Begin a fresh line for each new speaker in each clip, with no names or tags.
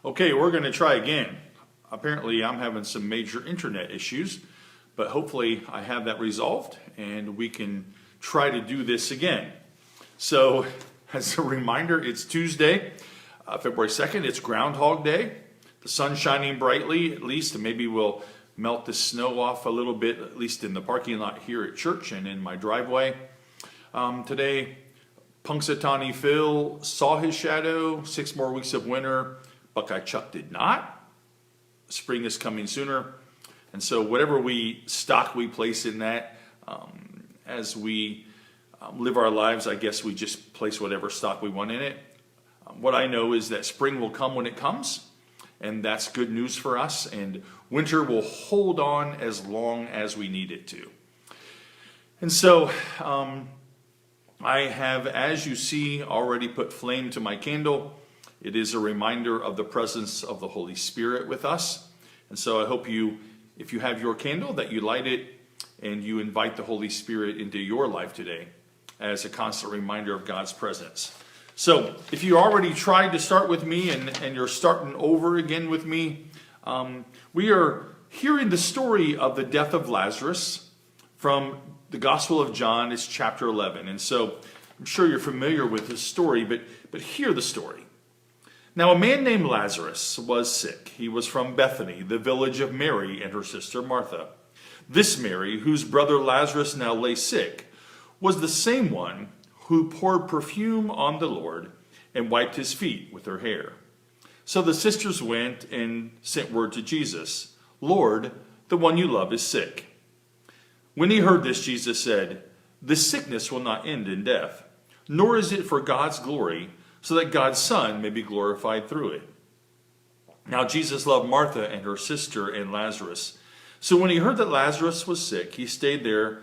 Okay, we're going to try again. Apparently, I'm having some major internet issues, but hopefully I have that resolved and we can try to do this again. So, as a reminder, it's Tuesday, February 2nd. It's Groundhog Day. The sun's shining brightly, at least, and maybe we'll melt the snow off a little bit, at least in the parking lot here at church and in my driveway. Today, Punxsutawney Phil saw his shadow, 6 more weeks of winter. Buckeye Chuck did not. Spring is coming sooner. And so whatever stock we place in that, as we live our lives, I guess we just place whatever stock we want in it. What I know is that spring will come when it comes, and that's good news for us. And winter will hold on as long as we need it to. And so I have, as you see, already put flame to my candle. It is a reminder of the presence of the Holy Spirit with us. And so I hope if you have your candle, that you light it and you invite the Holy Spirit into your life today as a constant reminder of God's presence. So if you already tried to start with me and you're starting over again with me, we are hearing the story of the death of Lazarus from the Gospel of John. It's chapter 11. And so I'm sure you're familiar with this story, but hear the story. Now a man named Lazarus was sick. He was from Bethany, the village of Mary and her sister Martha. This Mary, whose brother Lazarus now lay sick, was the same one who poured perfume on the Lord and wiped his feet with her hair. So the sisters went and sent word to Jesus, "Lord, the one you love is sick." When he heard this, Jesus said, "This sickness will not end in death, nor is it for God's glory, so that God's Son may be glorified through it." Now Jesus loved Martha and her sister and Lazarus. So when he heard that Lazarus was sick, he stayed there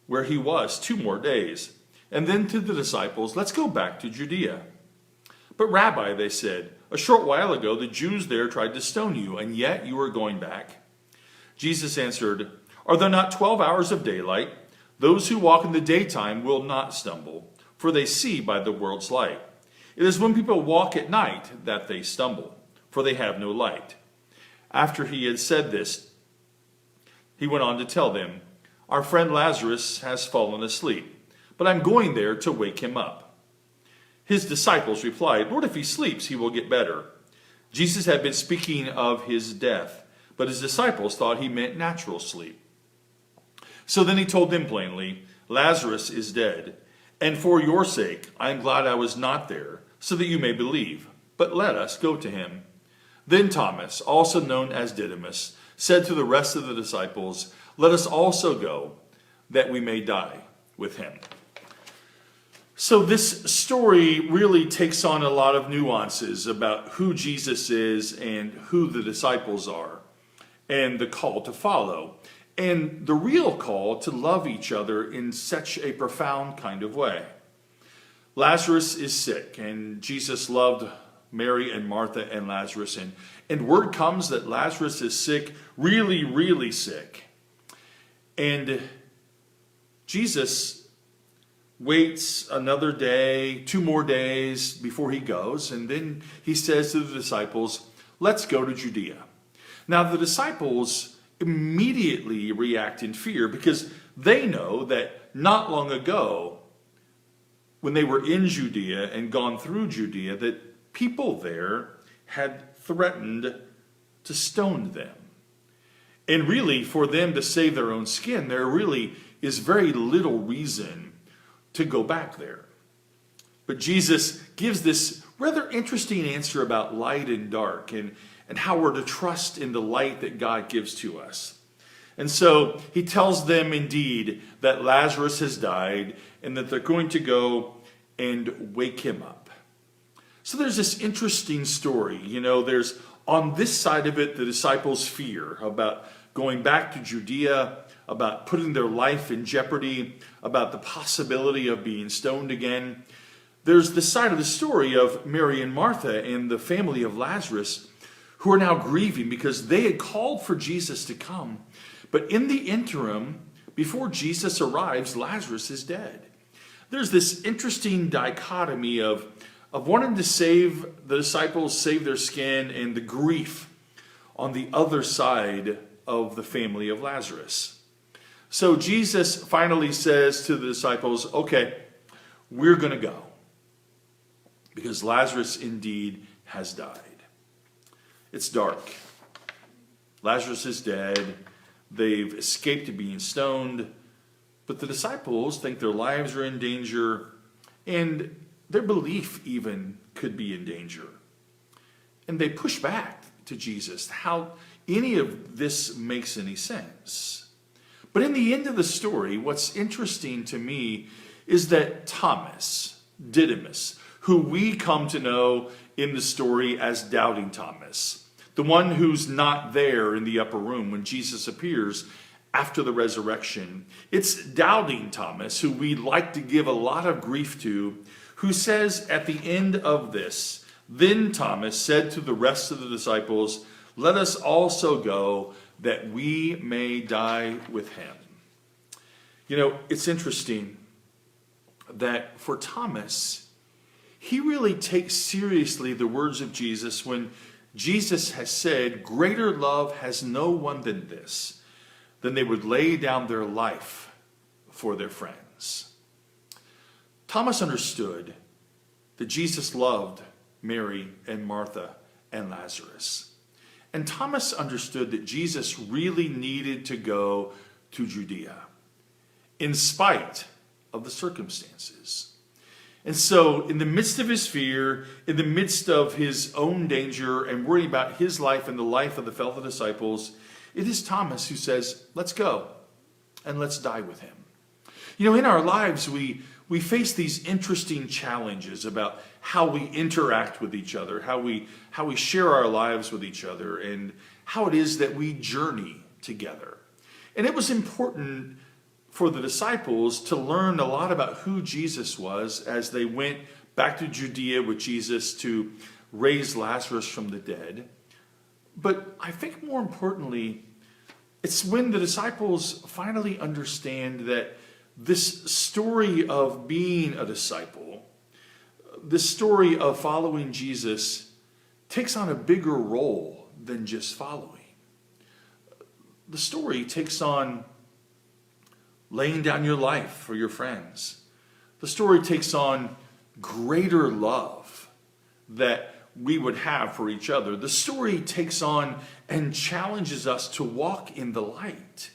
where he was 2 more days. And then to the disciples, "Let's go back to Judea." "But Rabbi," they said, "a short while ago the Jews there tried to stone you, and yet you are going back." Jesus answered, "Are there not 12 hours of daylight? Those who walk in the daytime will not stumble, for they see by the world's light. It is when people walk at night that they stumble, for they have no light." After he had said this, he went on to tell them, "Our friend Lazarus has fallen asleep, but I'm going there to wake him up." His disciples replied, "Lord, if he sleeps, he will get better." Jesus had been speaking of his death, but his disciples thought he meant natural sleep. So then he told them plainly, "Lazarus is dead, and for your sake I am glad I was not there, so that you may believe. But let us go to him." Then Thomas, also known as Didymus, said to the rest of the disciples, "Let us also go, that we may die with him." So this story really takes on a lot of nuances about who Jesus is and who the disciples are, and the call to follow, and the real call to love each other in such a profound kind of way. Lazarus is sick, and Jesus loved Mary and Martha and Lazarus, and word comes that Lazarus is sick, really, really sick. And Jesus waits another day, 2 more days before he goes, and then he says to the disciples, "Let's go to Judea." Now the disciples immediately react in fear, because they know that not long ago, when they were in Judea and gone through Judea, that people there had threatened to stone them. And really, for them to save their own skin, there really is very little reason to go back there. But Jesus gives this rather interesting answer about light and dark, and how we're to trust in the light that God gives to us. And so he tells them indeed that Lazarus has died, and that they're going to go and wake him up. So there's this interesting story. There's on this side of it the disciples' fear about going back to Judea, about putting their life in jeopardy, about the possibility of being stoned again. There's the side of the story of Mary and Martha and the family of Lazarus, who are now grieving because they had called for Jesus to come. But in the interim, before Jesus arrives, Lazarus is dead. There's this interesting dichotomy of of wanting to save the disciples, save their skin, and the grief on the other side of the family of Lazarus. So Jesus finally says to the disciples, okay, we're going to go, because Lazarus indeed has died. It's dark. Lazarus is dead. They've escaped being stoned, but the disciples think their lives are in danger, and their belief even could be in danger. And they push back to Jesus how any of this makes any sense. But in the end of the story, what's interesting to me is that Thomas, Didymus, who we come to know in the story as Doubting Thomas, the one who's not there in the upper room when Jesus appears after the resurrection, it's Doubting Thomas, who we like to give a lot of grief to, who says at the end of this, "Then Thomas said to the rest of the disciples, 'Let us also go, that we may die with him.'" You know, it's interesting that for Thomas, he really takes seriously the words of Jesus when Jesus has said, "Greater love has no one than this, than they would lay down their life for their friends." Thomas understood that Jesus loved Mary and Martha and Lazarus. And Thomas understood that Jesus really needed to go to Judea, in spite of the circumstances. And so, in the midst of his fear, in the midst of his own danger, and worrying about his life and the life of the fellow disciples, it is Thomas who says, "Let's go, and let's die with him." You know, in our lives, we face these interesting challenges about how we interact with each other, how we share our lives with each other, and how it is that we journey together. And it was important for the disciples to learn a lot about who Jesus was as they went back to Judea with Jesus to raise Lazarus from the dead. But I think more importantly, it's when the disciples finally understand that this story of being a disciple, this story of following Jesus, takes on a bigger role than just following. The story takes on laying down your life for your friends. The story takes on greater love that we would have for each other. The story takes on and challenges us to walk in the light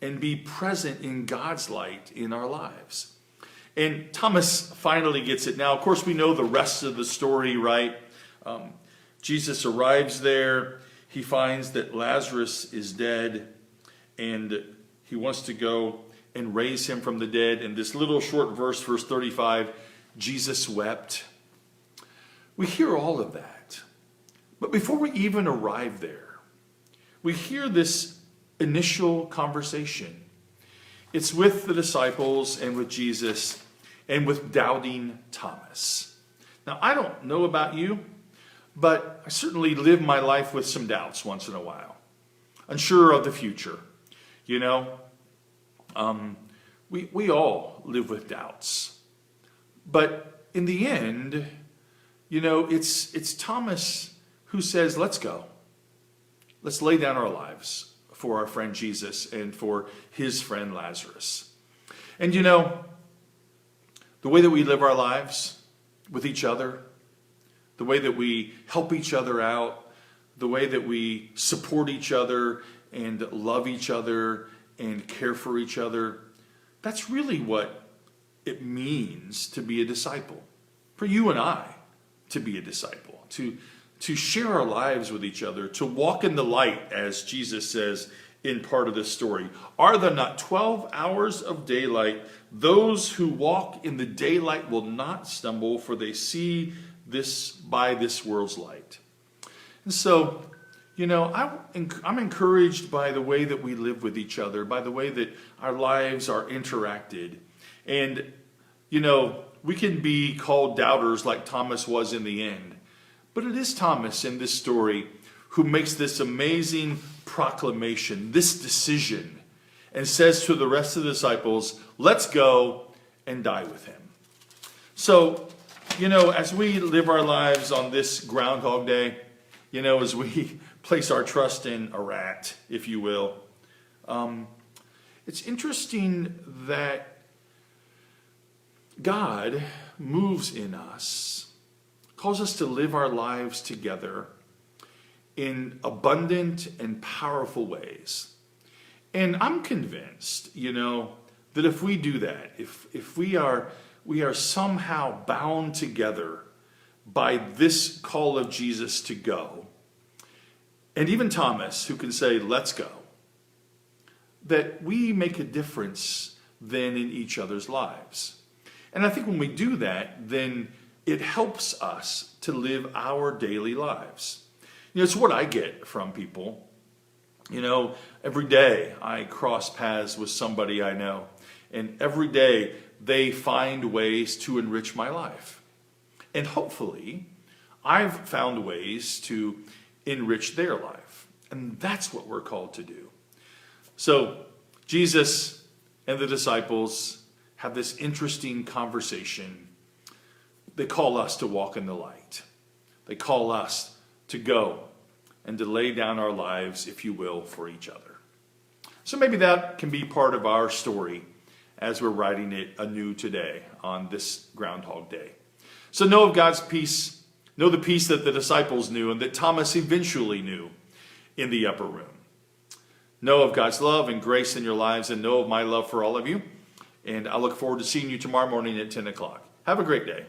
and be present in God's light in our lives. And Thomas finally gets it. Now, of course, we know the rest of the story, right? Jesus arrives there. He finds that Lazarus is dead, and he wants to go and raise him from the dead. In this little short verse, verse 35, Jesus wept. We hear all of that. But before we even arrive there, we hear this initial conversation. It's with the disciples and with Jesus and with Doubting Thomas. Now, I don't know about you, but I certainly live my life with some doubts once in a while. Unsure of the future. You know, we all live with doubts. But in the end, you know, it's Thomas who says, "Let's go. Let's lay down our lives for our friend Jesus and for his friend Lazarus." And you know, the way that we live our lives with each other, the way that we help each other out, the way that we support each other and love each other and care for each other, that's really what it means to be a disciple. For you and I to be a disciple, to share our lives with each other, to walk in the light, as Jesus says in part of this story. "Are there not 12 hours of daylight? Those who walk in the daylight will not stumble, for they see this by this world's light." And so, you know, I'm encouraged by the way that we live with each other, by the way that our lives are interacted. And, you know, we can be called doubters like Thomas was in the end. But it is Thomas in this story who makes this amazing proclamation, this decision, and says to the rest of the disciples, "Let's go and die with him." So as we live our lives on this Groundhog Day, as we place our trust in a rat, if you will, it's interesting that God moves in us, calls us to live our lives together in abundant and powerful ways. And I'm convinced, that if we do that, if we are somehow bound together by this call of Jesus to go, and even Thomas, who can say, let's go, that we make a difference then in each other's lives. And I think when we do that, then it helps us to live our daily lives. It's what I get from people. Every day I cross paths with somebody I know, and every day they find ways to enrich my life. And hopefully, I've found ways to enrich their life. And that's what we're called to do. So, Jesus and the disciples have this interesting conversation. They call us to walk in the light. They call us to go and to lay down our lives, if you will, for each other. So maybe that can be part of our story as we're writing it anew today on this Groundhog Day. So know of God's peace, know the peace that the disciples knew and that Thomas eventually knew in the upper room. Know of God's love and grace in your lives, and know of my love for all of you. And I look forward to seeing you tomorrow morning at 10 o'clock. Have a great day.